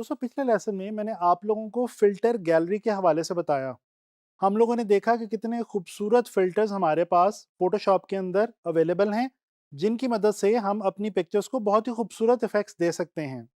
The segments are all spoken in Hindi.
दोस्तों पिछले लेसन में मैंने आप लोगों को फ़िल्टर गैलरी के हवाले से बताया। हम लोगों ने देखा कि कितने खूबसूरत फ़िल्टर्स हमारे पास फ़ोटोशॉप के अंदर अवेलेबल हैं, जिनकी मदद से हम अपनी पिक्चर्स को बहुत ही खूबसूरत इफ़ेक्ट्स दे सकते हैं।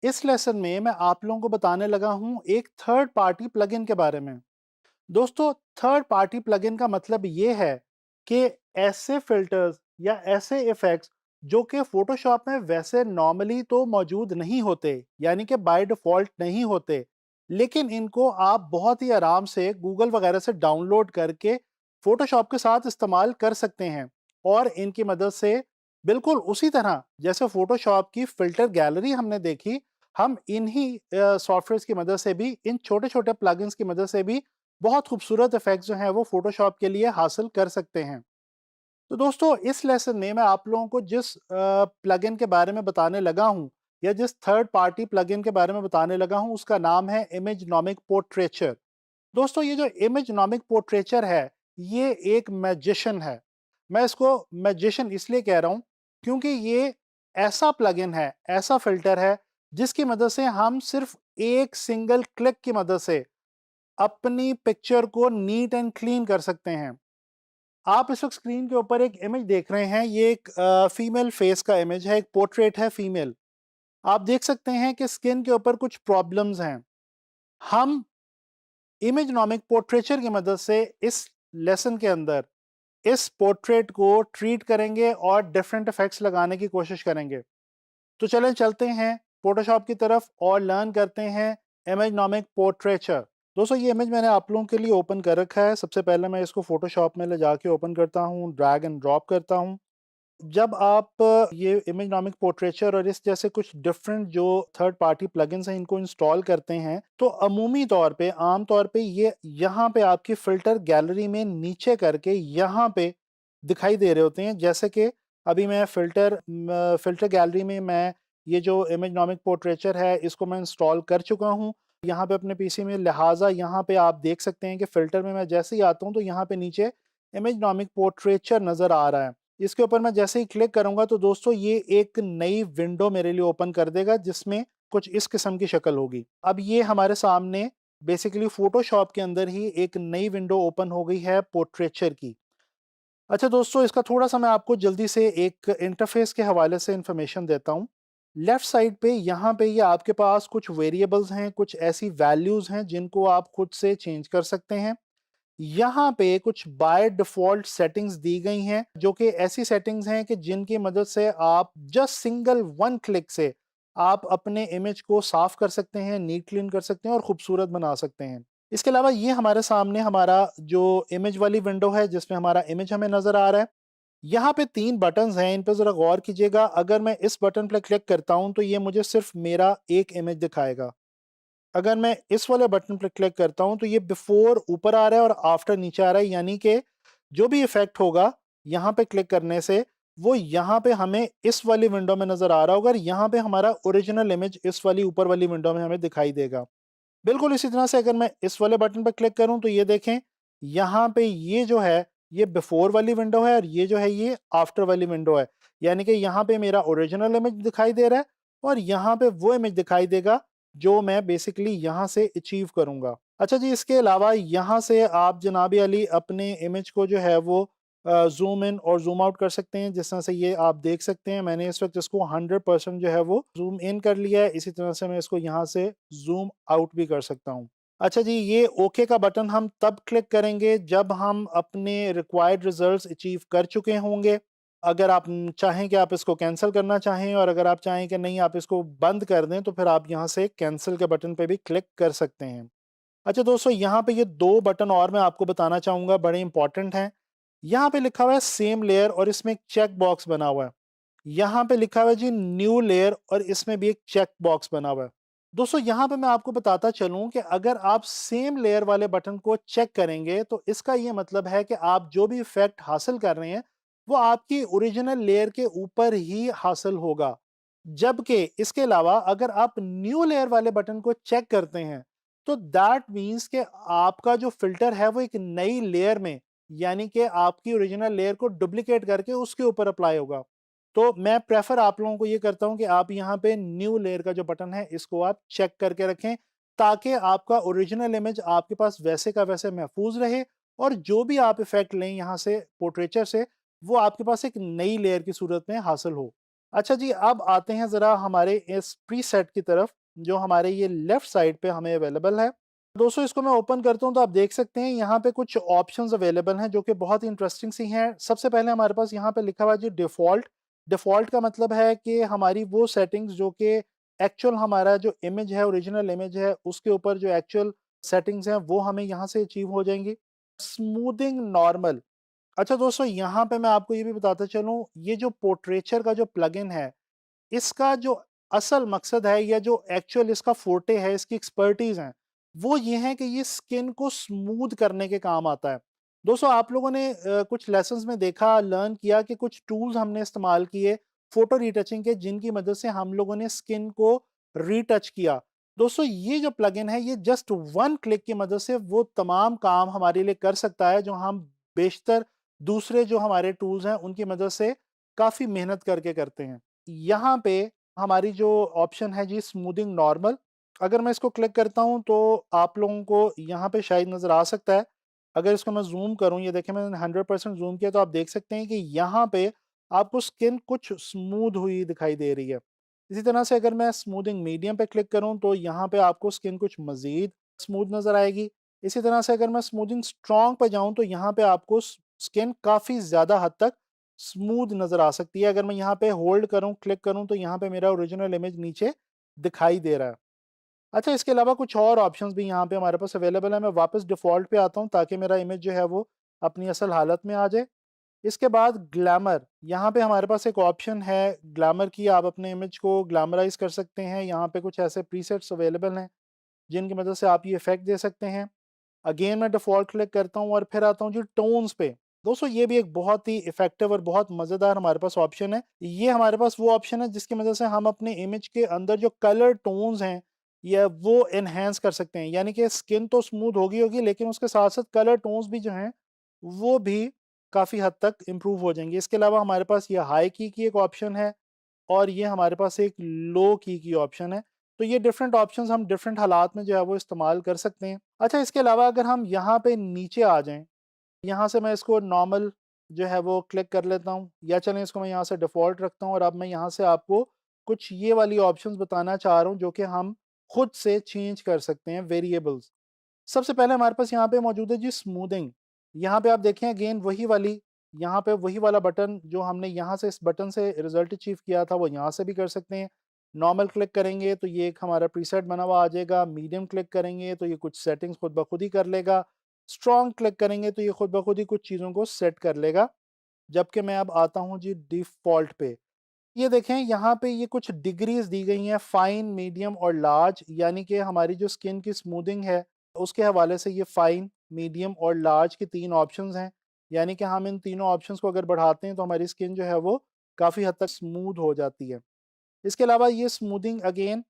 इस लेसन में मैं आप लोगों को बताने लगा हूँ एक थर्ड पार्टी प्लगइन के बारे में। दोस्तों, थर्ड पार्टी प्लगइन का मतलब ये है कि ऐसे फ़िल्टर्स या ऐसे इफ़ेक्ट्स जो कि फ़ोटोशॉप में वैसे नॉर्मली तो मौजूद नहीं होते, यानी कि बाय डिफ़ॉल्ट नहीं होते, लेकिन इनको आप बहुत ही आराम से गूगल वगैरह से डाउनलोड करके फ़ोटोशॉप के साथ इस्तेमाल कर सकते हैं और इनकी मदद से बिल्कुल उसी तरह जैसे फ़ोटोशॉप की फ़िल्टर गैलरी हमने देखी, हम इन्हीं सॉफ्टवेयर्स की मदद से भी, इन छोटे-छोटे प्लगइन्स की मदद से भी बहुत खूबसूरत इफ़ेक्ट्स जो हैं वो फ़ोटोशॉप के लिए हासिल कर सकते हैं। तो दोस्तों इस लेसन में मैं आप लोगों को जिस प्लगइन के बारे में बताने लगा हूँ या जिस थर्ड पार्टी प्लगइन के बारे में बताने लगा हूँ उसका नाम है इमेजनॉमिक पोर्ट्रेचर। दोस्तों ये जो इमेजनॉमिक पोर्ट्रेचर है, ये एक मैजिशियन है। मैं इसको मैजिशियन इसलिए कह रहा हूँ क्योंकि ये ऐसा प्लगइन है, ऐसा फ़िल्टर है जिसकी मदद से हम सिर्फ़ एक सिंगल क्लिक की मदद से अपनी पिक्चर को नीट एंड क्लीन कर सकते हैं। आप इस वक़्त स्क्रीन के ऊपर एक इमेज देख रहे हैं, ये एक फीमेल फेस का इमेज है, एक पोर्ट्रेट है फीमेल। आप देख सकते हैं कि स्किन के ऊपर कुछ प्रॉब्लम्स हैं। हम इमेजनॉमिक पोर्ट्रेचर की मदद से इस लेसन के अंदर इस पोर्ट्रेट को ट्रीट करेंगे और डिफरेंट इफ़ेक्ट्स लगाने की कोशिश करेंगे। तो चलें चलते हैं फ़ोटोशॉप की तरफ और लर्न करते हैं इमेजनॉमिक पोर्ट्रेचर। दोस्तों ये इमेज मैंने आप लोगों के लिए ओपन कर रखा है। सबसे पहले मैं इसको फ़ोटोशॉप में ले जाके ओपन करता हूँ, ड्रैग एंड ड्रॉप करता हूँ। जब आप ये इमेजनॉमिक पोर्ट्रेचर और इस जैसे कुछ डिफरेंट जो थर्ड पार्टी प्लगइन्स हैं इनको इंस्टॉल करते हैं, तो अमूमी तौर पे, आम तौर पे ये यहाँ पे आपकी फ़िल्टर गैलरी में नीचे करके यहाँ पे दिखाई दे रहे होते हैं। जैसे कि अभी मैं फ़िल्टर गैलरी में मैं ये जो इमेजनॉमिक पोर्ट्रेचर है इसको मैं इंस्टॉल कर चुका हूँ, यहाँ पे अपने पीसी में। लिहाज़ा यहाँ पे आप देख सकते हैं कि फ़िल्टर में मैं जैसे ही आता हूँ तो यहाँ पे नीचे इमेजनॉमिक पोर्ट्रेचर नज़र आ रहा है। इसके ऊपर मैं जैसे ही क्लिक करूँगा तो दोस्तों ये एक नई विंडो मेरे लिए ओपन कर देगा जिसमें कुछ इस किस्म की शक्ल होगी। अब ये हमारे सामने बेसिकली फ़ोटोशॉप के अंदर ही एक नई विंडो ओपन हो गई है पोर्ट्रेचर की। अच्छा दोस्तों, इसका थोड़ा-सा मैं आपको जल्दी से एक इंटरफ़ेस के हवाले से इन्फॉर्मेशन देता हूँ। लेफ्ट साइड पे यहाँ पे ये आपके पास कुछ वेरिएबल्स हैं, कुछ ऐसी वैल्यूज़ हैं जिनको आप खुद से चेंज कर सकते हैं। यहाँ पे कुछ बाय डिफ़ॉल्ट सेटिंग्स दी गई हैं, जो कि ऐसी सेटिंग्स हैं कि जिनकी मदद से आप जस्ट सिंगल वन क्लिक से आप अपने इमेज को साफ़ कर सकते हैं, नीट क्लीन कर सकते हैं और खूबसूरत बना सकते हैं। इसके अलावा ये हमारे सामने हमारा जो इमेज वाली विंडो है, जिसमें हमारा इमेज हमें नज़र आ रहा है। यहाँ पे 3 बटन्स हैं, इन पे ज़रा गौर कीजिएगा। अगर मैं इस बटन पे क्लिक करता हूँ, तो ये मुझे सिर्फ़ मेरा एक इमेज दिखाएगा। अगर मैं इस वाले बटन पर क्लिक करता हूँ तो ये बिफोर ऊपर आ रहा है और आफ्टर नीचे आ रहा है, यानी कि जो भी इफेक्ट होगा यहाँ पे क्लिक करने से वो यहाँ पे हमें इस वाली विंडो में नज़र आ रहा होगा और यहाँ पे हमारा ओरिजिनल इमेज इस वाली ऊपर वाली विंडो में हमें दिखाई देगा। बिल्कुल इसी तरह से अगर मैं इस वाले बटन पर क्लिक करूँ तो ये देखें, यहाँ पे ये जो है ये बिफोर वाली विंडो है और ये जो है ये आफ्टर वाली विंडो है। यानी कि यहाँ पे मेरा ओरिजिनल इमेज दिखाई दे रहा है और यहाँ पे वो इमेज दिखाई देगा जो मैं बेसिकली यहाँ से अचीव करूँगा। अच्छा जी, इसके अलावा यहाँ से आप जनाब अली अपने इमेज को जो है वो ज़ूम इन और ज़ूम आउट कर सकते हैं। जिस तरह से ये आप देख सकते हैं, मैंने इस वक़्त इसको 100% जो है वो ज़ूम इन कर लिया है। इसी तरह से मैं इसको यहाँ से ज़ूम आउट भी कर सकता हूँ। अच्छा जी, ये ओके का बटन हम तब क्लिक करेंगे जब हम अपने रिक्वायर्ड रिज़ल्ट्स अचीव कर चुके होंगे। अगर आप चाहें कि आप इसको कैंसल करना चाहें और अगर आप चाहें कि नहीं आप इसको बंद कर दें, तो फिर आप यहाँ से कैंसल के बटन पे भी क्लिक कर सकते हैं। अच्छा दोस्तों, यहाँ पे ये 2 बटन और मैं आपको बताना चाहूँगा, बड़े इंपॉर्टेंट हैं। यहाँ पे लिखा हुआ है सेम लेयर और इसमें एक चेक बॉक्स बना हुआ है। यहाँ पे लिखा हुआ है जी न्यू लेयर और इसमें भी एक चेक बॉक्स बना हुआ है। दोस्तों यहाँ पे मैं आपको बताता चलूँ कि अगर आप सेम लेयर वाले बटन को चेक करेंगे तो इसका ये मतलब है कि आप जो भी इफ़ेक्ट हासिल कर रहे हैं, वो आपकी ओरिजिनल लेयर के ऊपर ही हासिल होगा। जबकि इसके अलावा अगर आप न्यू लेयर वाले बटन को चेक करते हैं, तो दैट मीन्स कि आपका जो फ़िल्टर है वो एक नई लेयर में, यानी कि आपकी ओरिजिनल लेयर को डुप्लिकेट करके उसके ऊपर अप्लाई होगा। तो मैं प्रेफ़र आप लोगों को ये करता हूँ कि आप यहाँ पे न्यू लेयर का जो बटन है इसको आप चेक करके रखें, ताकि आपका ओरिजिनल इमेज आपके पास वैसे का वैसे महफूज़ रहे और जो भी आप इफ़ेक्ट लें यहाँ से पोर्ट्रेचर से, वो आपके पास एक नई लेयर की सूरत में हासिल हो। अच्छा जी, अब आते हैं ज़रा हमारे इस प्रीसेट की तरफ, जो हमारे ये लेफ्ट साइड पे हमें अवेलेबल है। दोस्तों इसको मैं ओपन करता हूँ तो आप देख सकते हैं यहाँ पे कुछ ऑप्शंस अवेलेबल हैं जो कि बहुत ही इंटरेस्टिंग सी हैं। सबसे पहले हमारे पास यहाँ पे लिखा हुआ है जी डिफ़ॉल्ट। डिफ़ॉल्ट का मतलब है कि हमारी वो सेटिंग्स जो कि एक्चुअल हमारा जो इमेज है, ओरिजिनल इमेज है, उसके ऊपर जो एक्चुअल सेटिंग्स हैं वो हमें यहाँ से अचीव हो जाएँगी। Smoothing normal. अच्छा दोस्तों, यहाँ पे मैं आपको ये भी बताता चलूँ, ये जो पोर्ट्रेचर का जो प्लगइन है, इसका जो असल मकसद है या जो एक्चुअल इसका फोर्टे है, इसकी एक्सपर्टीज़ है, वो ये है कि ये स्किन को स्मूथ करने के काम आता है। दोस्तों आप लोगों ने कुछ लेसन्स में देखा, लर्न किया कि कुछ टूल्स हमने इस्तेमाल किए फ़ोटो रीटचिंग के, जिनकी मदद से हम लोगों ने स्किन को रीटच किया। दोस्तों ये जो प्लगइन है, ये जस्ट 1 क्लिक की मदद से वो तमाम काम हमारे लिए कर सकता है, जो हम बेशतर दूसरे जो हमारे टूल्स हैं, उनकी मदद से काफ़ी मेहनत करके करते हैं। यहाँ पे हमारी जो ऑप्शन है जी स्मूथिंग नॉर्मल, अगर मैं इसको क्लिक करता हूँ तो आप लोगों को यहाँ पे शायद नज़र आ सकता है। अगर इसको मैं ज़ूम करूँ, ये देखें मैंने 100% ज़ूम किया तो आप देख सकते हैं कि यहाँ पे आपको स्किन कुछ स्मूथ हुई दिखाई दे रही है। इसी तरह से अगर मैं स्मूथिंग मीडियम पे क्लिक करूँ तो यहाँ पे आपको स्किन कुछ मज़ीद स्मूथ नज़र आएगी। इसी तरह से अगर मैं स्मूथिंग स्ट्रॉन्ग पे जाऊँ तो यहाँ पे आपको स्किन काफ़ी ज़्यादा हद तक स्मूथ नज़र आ सकती है। अगर मैं यहाँ पे होल्ड करूँ, क्लिक करूँ तो यहाँ पे मेरा ओरिजिनल इमेज नीचे दिखाई दे रहा है। अच्छा, इसके अलावा कुछ और ऑप्शंस भी यहाँ पे हमारे पास अवेलेबल है। मैं वापस डिफ़ॉल्ट पे आता हूँ ताकि मेरा इमेज जो है वो अपनी असल हालत में आ जाए। इसके बाद ग्लैमर, यहाँ पे हमारे पास एक ऑप्शन है ग्लैमर की, आप अपने इमेज को ग्लैमराइज़ कर सकते हैं। यहाँ पे कुछ ऐसे प्रीसेट्स अवेलेबल हैं, जिनकी मदद से आप ये इफ़ेक्ट दे सकते हैं। अगेन मैं डिफ़ॉल्ट क्लिक करता हूँ और फिर आता हूँ जी टोन्स पे। दोस्तों ये भी एक बहुत ही इफ़ेक्टिव और बहुत मज़ेदार हमारे पास ऑप्शन है। ये हमारे पास वो ऑप्शन है जिसकी मदद से हम अपने इमेज के अंदर जो कलर टोन्स हैं, या वो एनहांस कर सकते हैं। यानी कि स्किन तो स्मूथ होगी होगी, लेकिन उसके साथ-साथ कलर टोन्स भी जो हैं, वो भी काफ़ी हद तक इम्प्रूव हो जाएँगे। इसके अलावा हमारे पास ये हाई की एक ऑप्शन है और ये हमारे पास एक लो की ऑप्शन है। तो ये डिफरेंट ऑप्शंस हम डिफरेंट हालात में जो है वो इस्तेमाल कर सकते हैं। अच्छा, इसके अलावा अगर हम यहाँ पे नीचे आ जाएँ, यहाँ से मैं इसको नॉर्मल जो है वो क्लिक कर लेता हूँ, या चलें इसको मैं यहाँ से डिफ़ॉल्ट रखता हूँ और अब मैं यहाँ से आपको कुछ ये वाली ऑप्शंस बताना चाह रहा हूँ जो कि हम खुद से चेंज कर सकते हैं, वेरिएबल्स। सबसे पहले हमारे पास यहाँ पे मौजूद है जी स्मूथिंग। यहाँ पे आप देखें अगेन वही वाली, यहाँ पे वही वाला बटन जो हमने यहाँ से इस बटन से रिज़ल्ट अचीव किया था, वो यहाँ से भी कर सकते हैं। नॉर्मल क्लिक करेंगे तो ये एक हमारा प्रीसेट बना हुआ आ जाएगा, मीडियम क्लिक करेंगे तो ये कुछ सेटिंग्स खुद ब खुद ही कर लेगा, स्ट्रॉन्ग क्लिक करेंगे तो ये खुद ब खुद ही कुछ चीज़ों को सेट कर लेगा। जबकि मैं अब आता हूँ जी डिफ़ॉल्ट पे। ये देखें यहाँ पे ये कुछ डिग्रीज़ दी गई हैं, फाइन, मीडियम और लार्ज, यानी कि हमारी जो स्किन की स्मूथिंग है, उसके हवाले से ये फाइन, मीडियम और लार्ज के 3 ऑप्शंस हैं। यानी कि हम इन तीनों ऑप्शंस को अगर बढ़ाते हैं तो हमारी स्किन जो है वो काफ़ी हद तक स्मूथ हो जाती है। इसके अलावा ये स्मूथिंग अगेन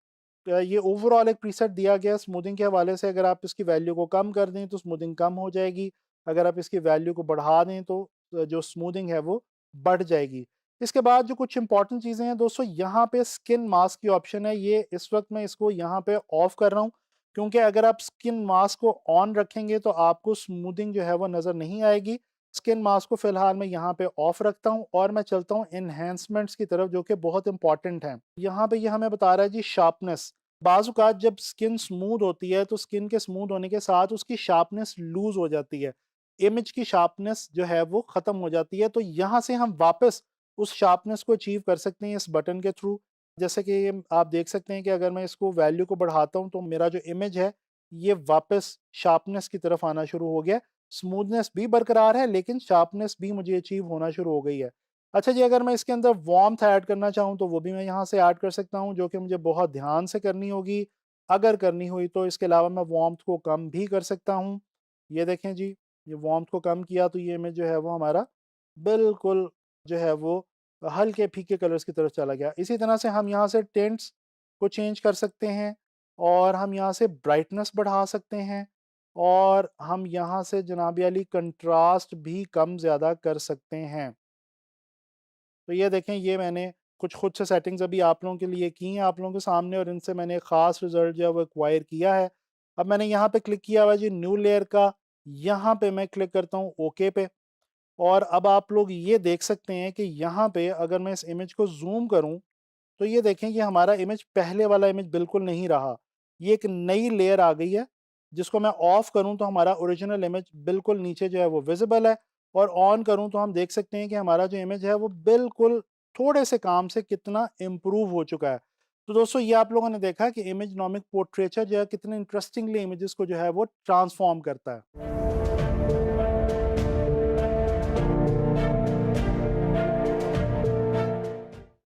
ये ओवरऑल एक प्रीसेट दिया गया है स्मूथिंग के हवाले से। अगर आप इसकी वैल्यू को कम कर दें तो स्मूथिंग कम हो जाएगी। अगर आप इसकी वैल्यू को बढ़ा दें तो जो स्मूथिंग है वो बढ़ जाएगी। इसके बाद जो कुछ इंपॉर्टेंट चीज़ें हैं दोस्तों, यहाँ पे स्किन मास्क की ऑप्शन है। ये इस वक़्त मैं इसको यहाँ पे ऑफ कर रहा हूँ, क्योंकि अगर आप स्किन मास्क को ऑन रखेंगे तो आपको स्मूथिंग जो है वो नज़र नहीं आएगी। स्किन मास्क को फ़िलहाल मैं यहाँ पे ऑफ रखता हूँ और मैं चलता हूँ एनहांसमेंट्स की तरफ, जो कि बहुत इंपॉर्टेंट हैं। यहाँ पे ये हमें बता रहा है जी शार्पनेस। बाज़ औक़ात जब स्किन स्मूथ होती है तो स्किन के स्मूथ होने के साथ उसकी शार्पनेस लूज़ हो जाती है। इमेज की शार्पनेस जो है वो ख़त्म हो जाती है। तो यहाँ से हम वापस उस शार्पनेस को अचीव कर सकते हैं इस बटन के थ्रू। जैसे कि ये आप देख सकते हैं कि अगर मैं इसको वैल्यू को बढ़ाता हूँ तो मेरा जो इमेज है, ये वापस शार्पनेस की तरफ आना शुरू हो गया। स्मूथनेस भी बरकरार है, लेकिन शार्पनेस भी मुझे अचीव होना शुरू हो गई है। अच्छा जी, अगर मैं इसके अंदर वार्मथ ऐड करना चाहूँ तो वो भी मैं यहाँ से ऐड कर सकता हूँ, जो कि मुझे बहुत ध्यान से करनी होगी। अगर करनी हुई तो इसके अलावा मैं वार्मथ को कम भी कर सकता हूँ। ये देखें जी, ये वार्मथ को कम किया तो ये इमेज जो है वो हमारा बिल्कुल जो है वो हल्के फीके कलर्स की तरफ चला गया। इसी तरह से हम यहाँ से टिंट्स को चेंज कर सकते हैं और हम यहाँ से ब्राइटनेस बढ़ा सकते हैं और हम यहाँ से जनाब अली कंट्रास्ट भी कम ज़्यादा कर सकते हैं। तो ये देखें, ये मैंने कुछ खुद से सेटिंग्स अभी आप लोगों के लिए की हैं आप लोगों के सामने, और इनसे मैंने एक ख़ास रिज़ल्ट जो है वो एक्वायर किया है। अब मैंने यहाँ पे क्लिक किया हुआ है जी न्यू लेयर का, यहाँ पे मैं क्लिक करता हूँ ओके पे। और अब आप लोग ये देख सकते हैं कि यहाँ पे अगर मैं इस इमेज को ज़ूम करूँ, तो ये देखें ये हमारा इमेज पहले वाला इमेज बिल्कुल नहीं रहा। ये एक नई लेयर आ गई है, जिसको मैं ऑफ करूँ तो हमारा ओरिजिनल इमेज बिल्कुल नीचे जो है वो विज़िबल है, और ऑन करूँ तो हम देख सकते हैं कि हमारा जो इमेज है वो बिल्कुल थोड़े से काम से कितना इम्प्रूव हो चुका है। तो दोस्तों, ये आप लोगों ने देखा कि इमेजनॉमिक पोर्ट्रेचर जो है कितने इंटरेस्टिंगली इमेजेस को जो है वो ट्रांसफ़ॉर्म करता है।